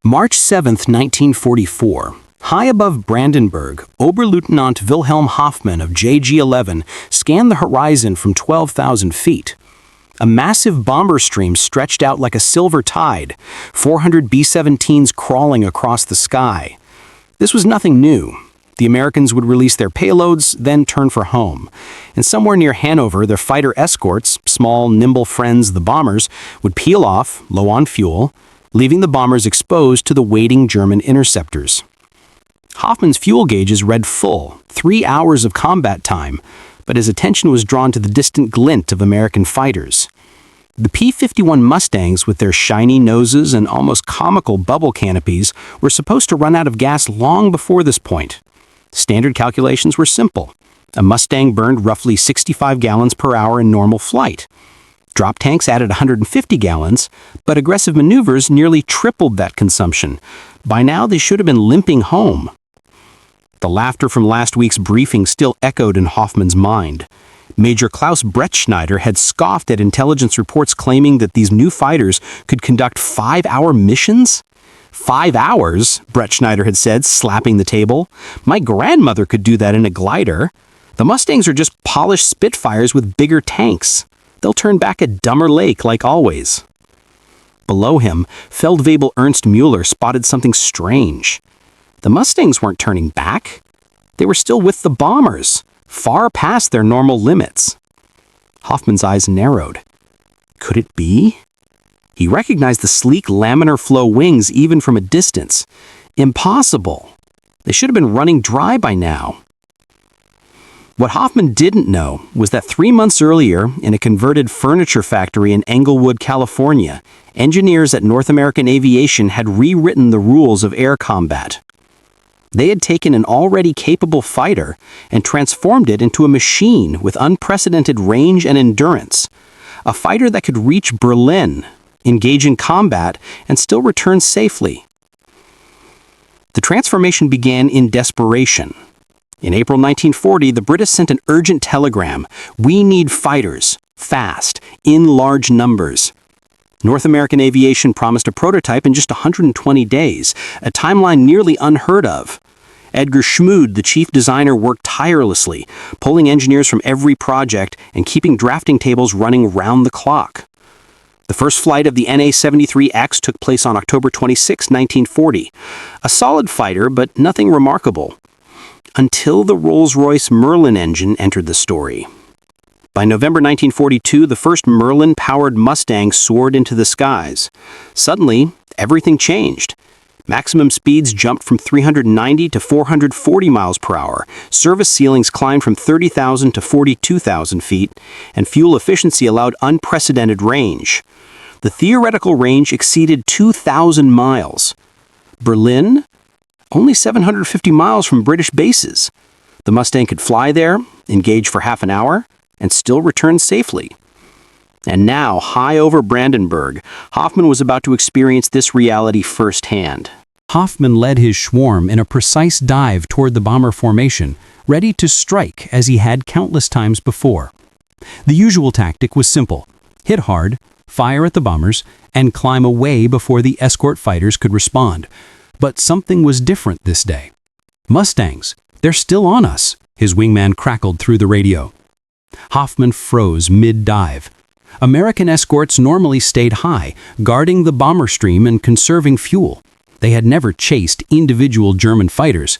March 7, 1944. High above Brandenburg, Oberleutnant Wilhelm Hoffmann of JG-11 scanned the horizon from 12,000 feet. A massive bomber stream stretched out like a silver tide, 400 B-17s crawling across the sky. This was nothing new. The Americans would release their payloads, then turn for home. And somewhere near Hanover, their fighter escorts, small, nimble friends, the bombers, would peel off, low on fuel, leaving the bombers exposed to the waiting German interceptors. Hoffmann's fuel gauges read full, 3 hours of combat time, but his attention was drawn to the distant glint of American fighters. The P-51 Mustangs, with their shiny noses and almost comical bubble canopies, were supposed to run out of gas long before this point. Standard calculations were simple. A Mustang burned roughly 65 gallons per hour in normal flight. Drop tanks added 150 gallons, but aggressive maneuvers nearly tripled that consumption. By now, they should have been limping home. The laughter from last week's briefing still echoed in Hoffmann's mind. Major Klaus Brettschneider had scoffed at intelligence reports claiming that these new fighters could conduct 5-hour missions. 5 hours, Brettschneider had said, slapping the table. My grandmother could do that in a glider. The Mustangs are just polished Spitfires with bigger tanks. They'll turn back a dumber lake like always. Below him, Feldwebel Ernst Mueller spotted something strange. The Mustangs weren't turning back. They were still with the bombers, far past their normal limits. Hoffmann's eyes narrowed. Could it be? He recognized the sleek laminar flow wings even from a distance. Impossible. They should have been running dry by now. What Hoffmann didn't know was that 3 months earlier, in a converted furniture factory in Englewood, California, engineers at North American Aviation had rewritten the rules of air combat. They had taken an already capable fighter and transformed it into a machine with unprecedented range and endurance, a fighter that could reach Berlin, engage in combat, and still return safely. The transformation began in desperation. In April 1940, the British sent an urgent telegram. We need fighters, fast, in large numbers. North American Aviation promised a prototype in just 120 days, a timeline nearly unheard of. Edgar Schmood, the chief designer, worked tirelessly, pulling engineers from every project and keeping drafting tables running round the clock. The first flight of the NA-73X took place on October 26, 1940. A solid fighter, but nothing remarkable. Until the Rolls-Royce Merlin engine entered the story. By November 1942, the first Merlin-powered Mustang soared into the skies. Suddenly, everything changed. Maximum speeds jumped from 390 to 440 miles per hour, service ceilings climbed from 30,000 to 42,000 feet, and fuel efficiency allowed unprecedented range. The theoretical range exceeded 2,000 miles. Berlin? Only 750 miles from British bases. The Mustang could fly there, engage for half an hour, and still return safely. And now, high over Brandenburg, Hoffmann was about to experience this reality firsthand. Hoffmann led his swarm in a precise dive toward the bomber formation, ready to strike as he had countless times before. The usual tactic was simple: hit hard, fire at the bombers, and climb away before the escort fighters could respond. But something was different this day. Mustangs, they're still on us, his wingman crackled through the radio. Hoffmann froze mid-dive. American escorts normally stayed high, guarding the bomber stream and conserving fuel. They had never chased individual German fighters.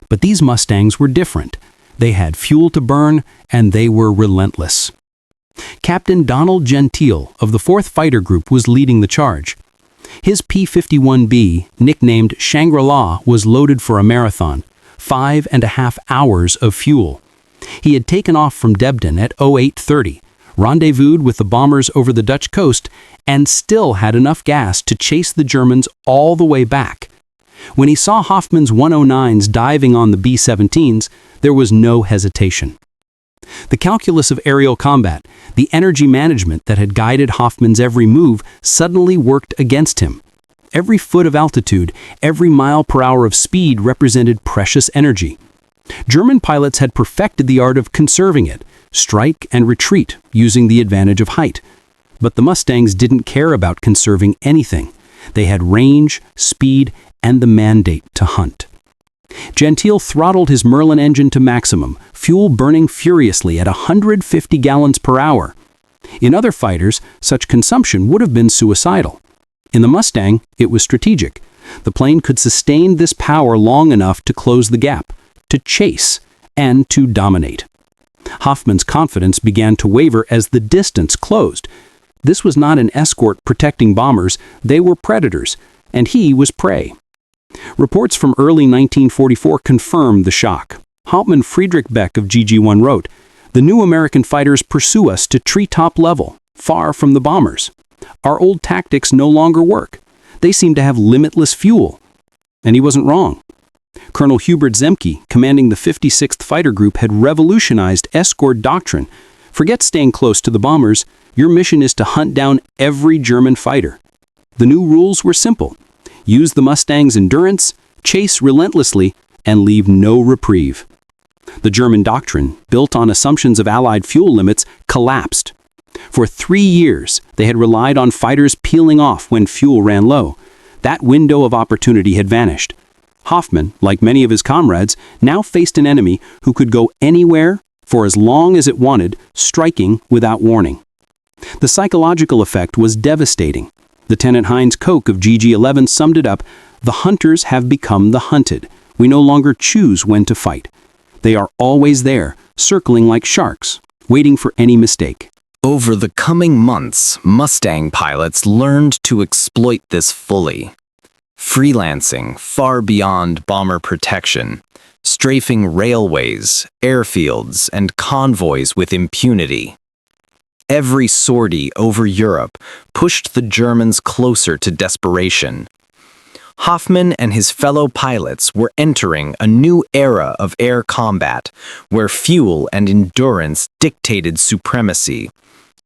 But these Mustangs were different. They had fuel to burn, and they were relentless. Captain Donald Gentile of the 4th Fighter Group was leading the charge. His P-51B, nicknamed Shangri-La, was loaded for a marathon, 5.5 hours of fuel. He had taken off from Debden at 0830, rendezvoused with the bombers over the Dutch coast, and still had enough gas to chase the Germans all the way back. When he saw Hoffmann's 109s diving on the B-17s, there was no hesitation. The calculus of aerial combat, the energy management that had guided Hoffmann's every move, suddenly worked against him. Every foot of altitude, every mile per hour of speed represented precious energy. German pilots had perfected the art of conserving it, strike and retreat, using the advantage of height. But the Mustangs didn't care about conserving anything. They had range, speed, and the mandate to hunt. Gentile throttled his Merlin engine to maximum, fuel burning furiously at 150 gallons per hour. In other fighters, such consumption would have been suicidal. In the Mustang, it was strategic. The plane could sustain this power long enough to close the gap, to chase, and to dominate. Hoffman's confidence began to waver as the distance closed. This was not an escort protecting bombers, they were predators, and he was prey. Reports from early 1944 confirmed the shock. Hauptmann Friedrich Beck of GG1 wrote, "The new American fighters pursue us to treetop level, far from the bombers. Our old tactics no longer work. They seem to have limitless fuel." And he wasn't wrong. Colonel Hubert Zemke, commanding the 56th Fighter Group, had revolutionized escort doctrine. Forget staying close to the bombers. Your mission is to hunt down every German fighter. The new rules were simple. Use the Mustang's endurance, chase relentlessly, and leave no reprieve. The German doctrine, built on assumptions of Allied fuel limits, collapsed. For 3 years, they had relied on fighters peeling off when fuel ran low. That window of opportunity had vanished. Hoffmann, like many of his comrades, now faced an enemy who could go anywhere for as long as it wanted, striking without warning. The psychological effect was devastating. Lieutenant Heinz Koch of GG-11 summed it up, "The hunters have become the hunted. We no longer choose when to fight. They are always there, circling like sharks, waiting for any mistake." Over the coming months, Mustang pilots learned to exploit this fully. Freelancing far beyond bomber protection, strafing railways, airfields, and convoys with impunity. Every sortie over Europe pushed the Germans closer to desperation. Hoffmann and his fellow pilots were entering a new era of air combat, where fuel and endurance dictated supremacy,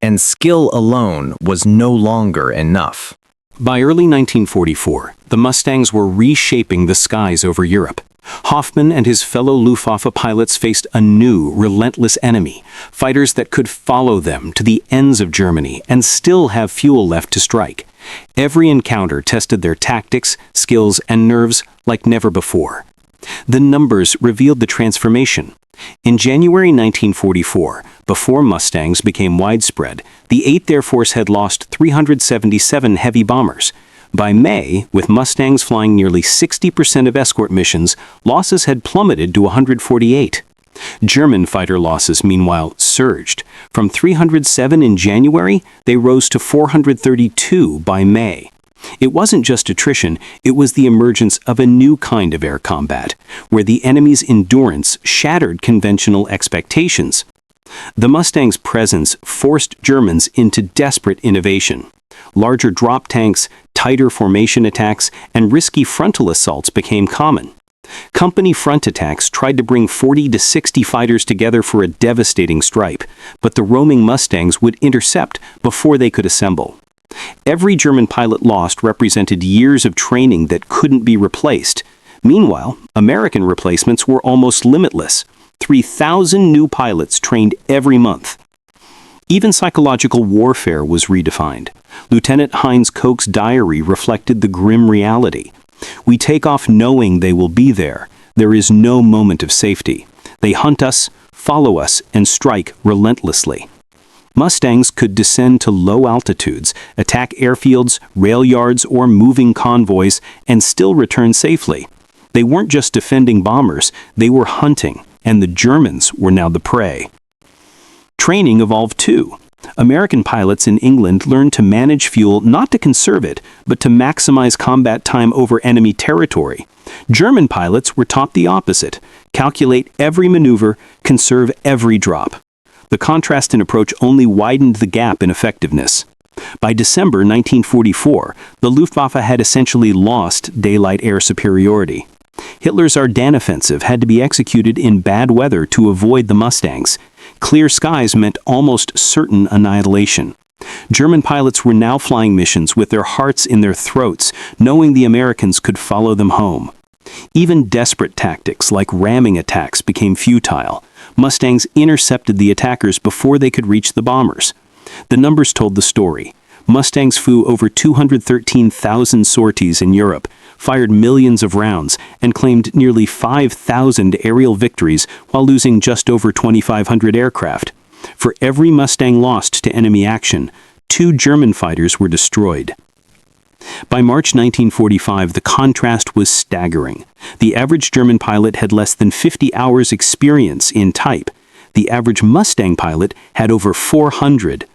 and skill alone was no longer enough. By early 1944, the Mustangs were reshaping the skies over Europe. Hoffmann and his fellow Luftwaffe pilots faced a new, relentless enemy, fighters that could follow them to the ends of Germany and still have fuel left to strike. Every encounter tested their tactics, skills, and nerves like never before. The numbers revealed the transformation. In January 1944, before Mustangs became widespread, the 8th Air Force had lost 377 heavy bombers. By May, with Mustangs flying nearly 60% of escort missions, losses had plummeted to 148. German fighter losses, meanwhile, surged. From 307 in January, they rose to 432 by May. It wasn't just attrition, it was the emergence of a new kind of air combat, where the enemy's endurance shattered conventional expectations. The Mustang's presence forced Germans into desperate innovation. Larger drop tanks, tighter formation attacks, and risky frontal assaults became common. Company front attacks tried to bring 40 to 60 fighters together for a devastating strike, but the roaming Mustangs would intercept before they could assemble. Every German pilot lost represented years of training that couldn't be replaced. Meanwhile, American replacements were almost limitless. 3,000 new pilots trained every month. Even psychological warfare was redefined. Lieutenant Heinz Koch's diary reflected the grim reality. "We take off knowing they will be there. There is no moment of safety. They hunt us, follow us, and strike relentlessly." Mustangs could descend to low altitudes, attack airfields, rail yards, or moving convoys, and still return safely. They weren't just defending bombers, they were hunting, and the Germans were now the prey. Training evolved too. American pilots in England learned to manage fuel not to conserve it, but to maximize combat time over enemy territory. German pilots were taught the opposite: calculate every maneuver, conserve every drop. The contrast in approach only widened the gap in effectiveness. By December 1944, the Luftwaffe had essentially lost daylight air superiority. Hitler's Ardennes offensive had to be executed in bad weather to avoid the Mustangs. Clear skies meant almost certain annihilation. German pilots were now flying missions with their hearts in their throats, knowing the Americans could follow them home. Even desperate tactics like ramming attacks became futile. Mustangs intercepted the attackers before they could reach the bombers. The numbers told the story. Mustangs flew over 213,000 sorties in Europe, fired millions of rounds, and claimed nearly 5,000 aerial victories while losing just over 2,500 aircraft. For every Mustang lost to enemy action, 2 German fighters were destroyed. By March 1945, the contrast was staggering. The average German pilot had less than 50 hours experience in type. The average Mustang pilot had over 400.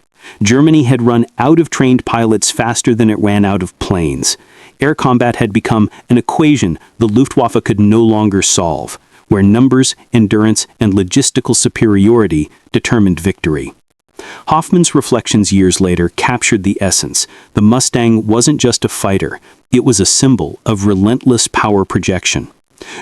Germany had run out of trained pilots faster than it ran out of planes. Air combat had become an equation the Luftwaffe could no longer solve, where numbers, endurance, and logistical superiority determined victory. Hoffman's reflections years later captured the essence. The Mustang wasn't just a fighter, it was a symbol of relentless power projection.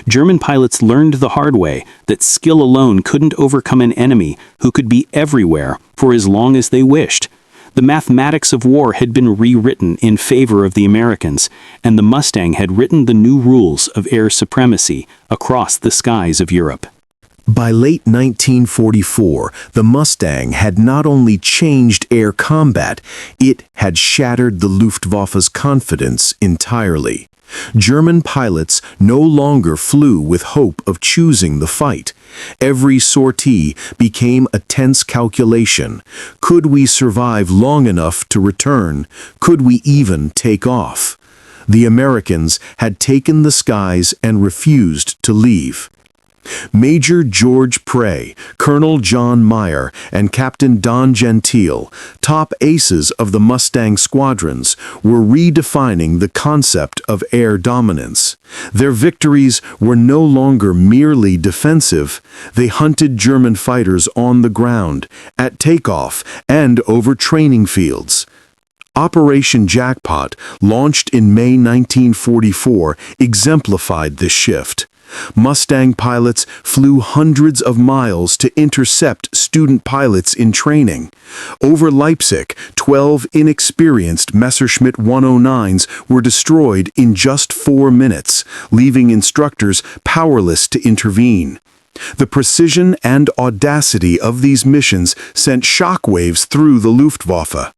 German pilots learned the hard way that skill alone couldn't overcome an enemy who could be everywhere for as long as they wished. The mathematics of war had been rewritten in favor of the Americans, and the Mustang had written the new rules of air supremacy across the skies of Europe. By late 1944, the Mustang had not only changed air combat, it had shattered the Luftwaffe's confidence entirely. German pilots no longer flew with hope of choosing the fight. Every sortie became a tense calculation. Could we survive long enough to return? Could we even take off? The Americans had taken the skies and refused to leave. Major George Prey, Colonel John Meyer, and Captain Don Gentile, top aces of the Mustang squadrons, were redefining the concept of air dominance. Their victories were no longer merely defensive. They hunted German fighters on the ground, at takeoff, and over training fields. Operation Jackpot, launched in May 1944, exemplified this shift. Mustang pilots flew hundreds of miles to intercept student pilots in training. Over Leipzig, 12 inexperienced Messerschmitt 109s were destroyed in just 4 minutes, leaving instructors powerless to intervene. The precision and audacity of these missions sent shockwaves through the Luftwaffe.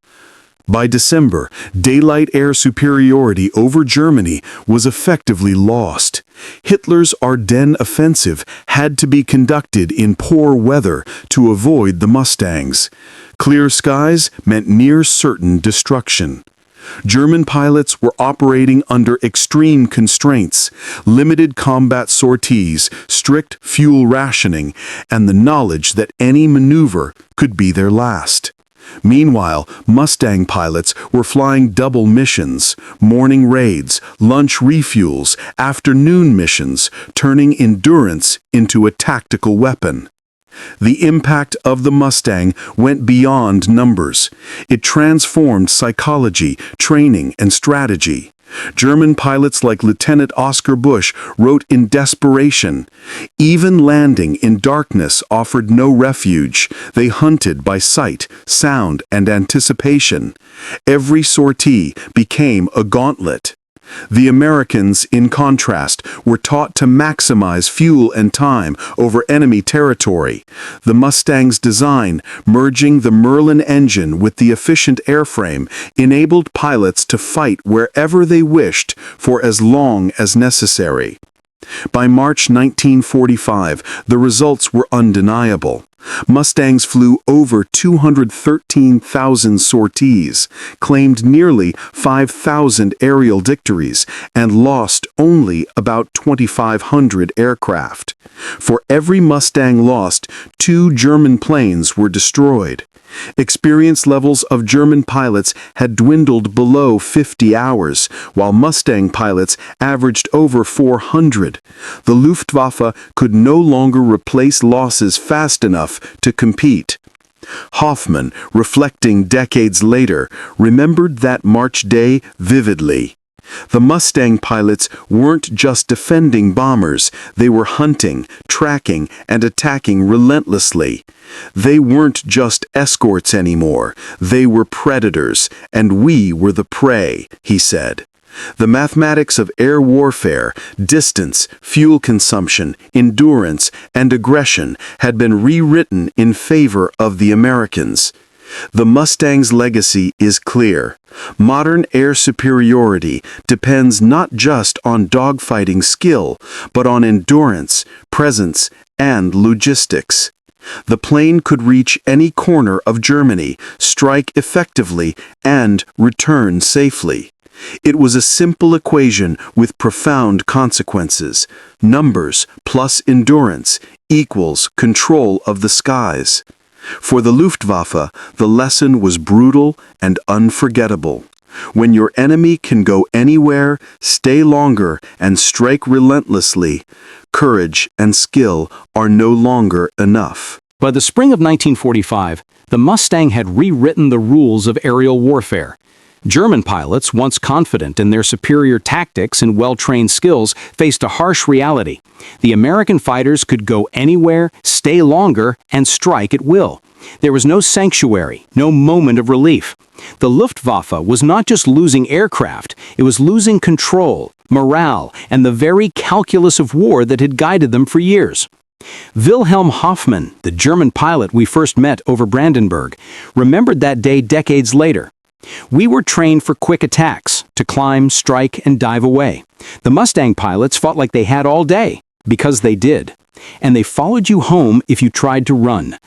By December, daylight air superiority over Germany was effectively lost. Hitler's Ardennes offensive had to be conducted in poor weather to avoid the Mustangs. Clear skies meant near certain destruction. German pilots were operating under extreme constraints, limited combat sorties, strict fuel rationing, and the knowledge that any maneuver could be their last. Meanwhile, Mustang pilots were flying double missions, morning raids, lunch refuels, afternoon missions, turning endurance into a tactical weapon. The impact of the Mustang went beyond numbers. It transformed psychology, training, and strategy. German pilots like Lieutenant Oscar Busch wrote in desperation, "Even landing in darkness offered no refuge. They hunted by sight, sound, and anticipation. Every sortie became a gauntlet." The Americans, in contrast, were taught to maximize fuel and time over enemy territory. The Mustang's design, merging the Merlin engine with the efficient airframe, enabled pilots to fight wherever they wished for as long as necessary. By March 1945, the results were undeniable. Mustangs flew over 213,000 sorties, claimed nearly 5,000 aerial victories, and lost only about 2,500 aircraft. For every Mustang lost, 2 German planes were destroyed. Experience levels of German pilots had dwindled below 50 hours, while Mustang pilots averaged over 400. The Luftwaffe could no longer replace losses fast enough to compete. Hoffman, reflecting decades later, remembered that March day vividly. The Mustang pilots weren't just defending bombers, they were hunting, tracking, and attacking relentlessly. They weren't just escorts anymore, they were predators, and we were the prey, he said. The mathematics of air warfare, distance, fuel consumption, endurance, and aggression had been rewritten in favor of the Americans. The Mustang's legacy is clear. Modern air superiority depends not just on dogfighting skill, but on endurance, presence, and logistics. The plane could reach any corner of Germany, strike effectively, and return safely. It was a simple equation with profound consequences. Numbers plus endurance equals control of the skies. For the Luftwaffe, the lesson was brutal and unforgettable. When your enemy can go anywhere, stay longer, and strike relentlessly, courage and skill are no longer enough. By the spring of 1945, the Mustang had rewritten the rules of aerial warfare. German pilots, once confident in their superior tactics and well-trained skills, faced a harsh reality. The American fighters could go anywhere, stay longer, and strike at will. There was no sanctuary, no moment of relief. The Luftwaffe was not just losing aircraft, it was losing control, morale, and the very calculus of war that had guided them for years. Wilhelm Hoffmann, the German pilot we first met over Brandenburg, remembered that day decades later. "We were trained for quick attacks, to climb, strike, and dive away. The Mustang pilots fought like they had all day, because they did. And they followed you home if you tried to run.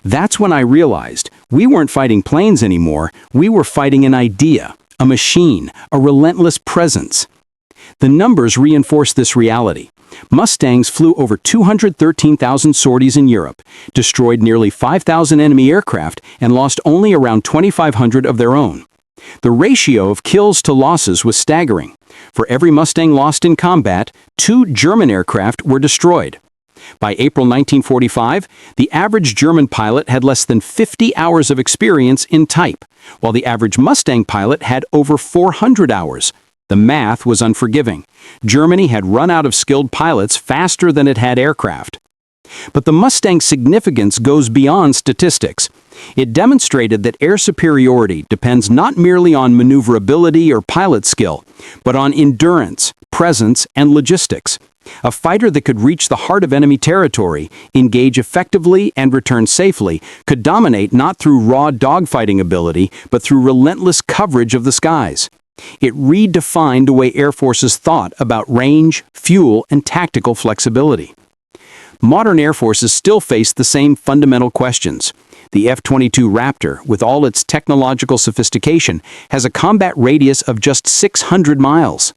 That's when I realized we weren't fighting planes anymore, we were fighting an idea, a machine, a relentless presence." The numbers reinforce this reality. Mustangs flew over 213,000 sorties in Europe, destroyed nearly 5,000 enemy aircraft, and lost only around 2,500 of their own. The ratio of kills to losses was staggering. For every Mustang lost in combat, 2 German aircraft were destroyed. By April 1945, the average German pilot had less than 50 hours of experience in type, while the average Mustang pilot had over 400 hours. The math was unforgiving. Germany had run out of skilled pilots faster than it had aircraft. But the Mustang's significance goes beyond statistics. It demonstrated that air superiority depends not merely on maneuverability or pilot skill, but on endurance, presence, and logistics. A fighter that could reach the heart of enemy territory, engage effectively, and return safely could dominate not through raw dogfighting ability, but through relentless coverage of the skies. It redefined the way air forces thought about range, fuel, and tactical flexibility. Modern air forces still face the same fundamental questions. The F-22 Raptor, with all its technological sophistication, has a combat radius of just 600 miles.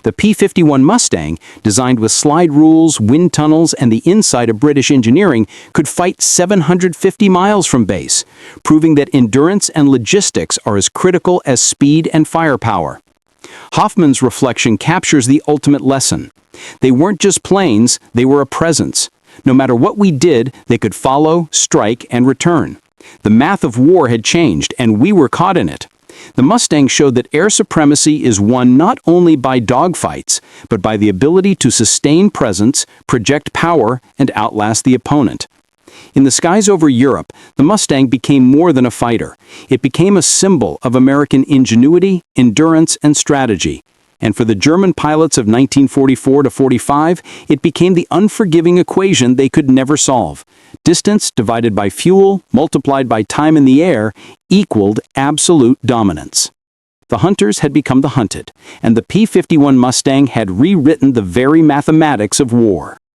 The P-51 Mustang, designed with slide rules, wind tunnels, and the insight of British engineering, could fight 750 miles from base, proving that endurance and logistics are as critical as speed and firepower. Hoffmann's reflection captures the ultimate lesson. They weren't just planes, they were a presence. No matter what we did, they could follow, strike, and return. The math of war had changed, and we were caught in it. The Mustang showed that air supremacy is won not only by dogfights, but by the ability to sustain presence, project power, and outlast the opponent. In the skies over Europe, the Mustang became more than a fighter. It became a symbol of American ingenuity, endurance, and strategy. And for the German pilots of 1944 to 45, it became the unforgiving equation they could never solve. Distance divided by fuel, multiplied by time in the air, equaled absolute dominance. The hunters had become the hunted, and the P-51 Mustang had rewritten the very mathematics of war.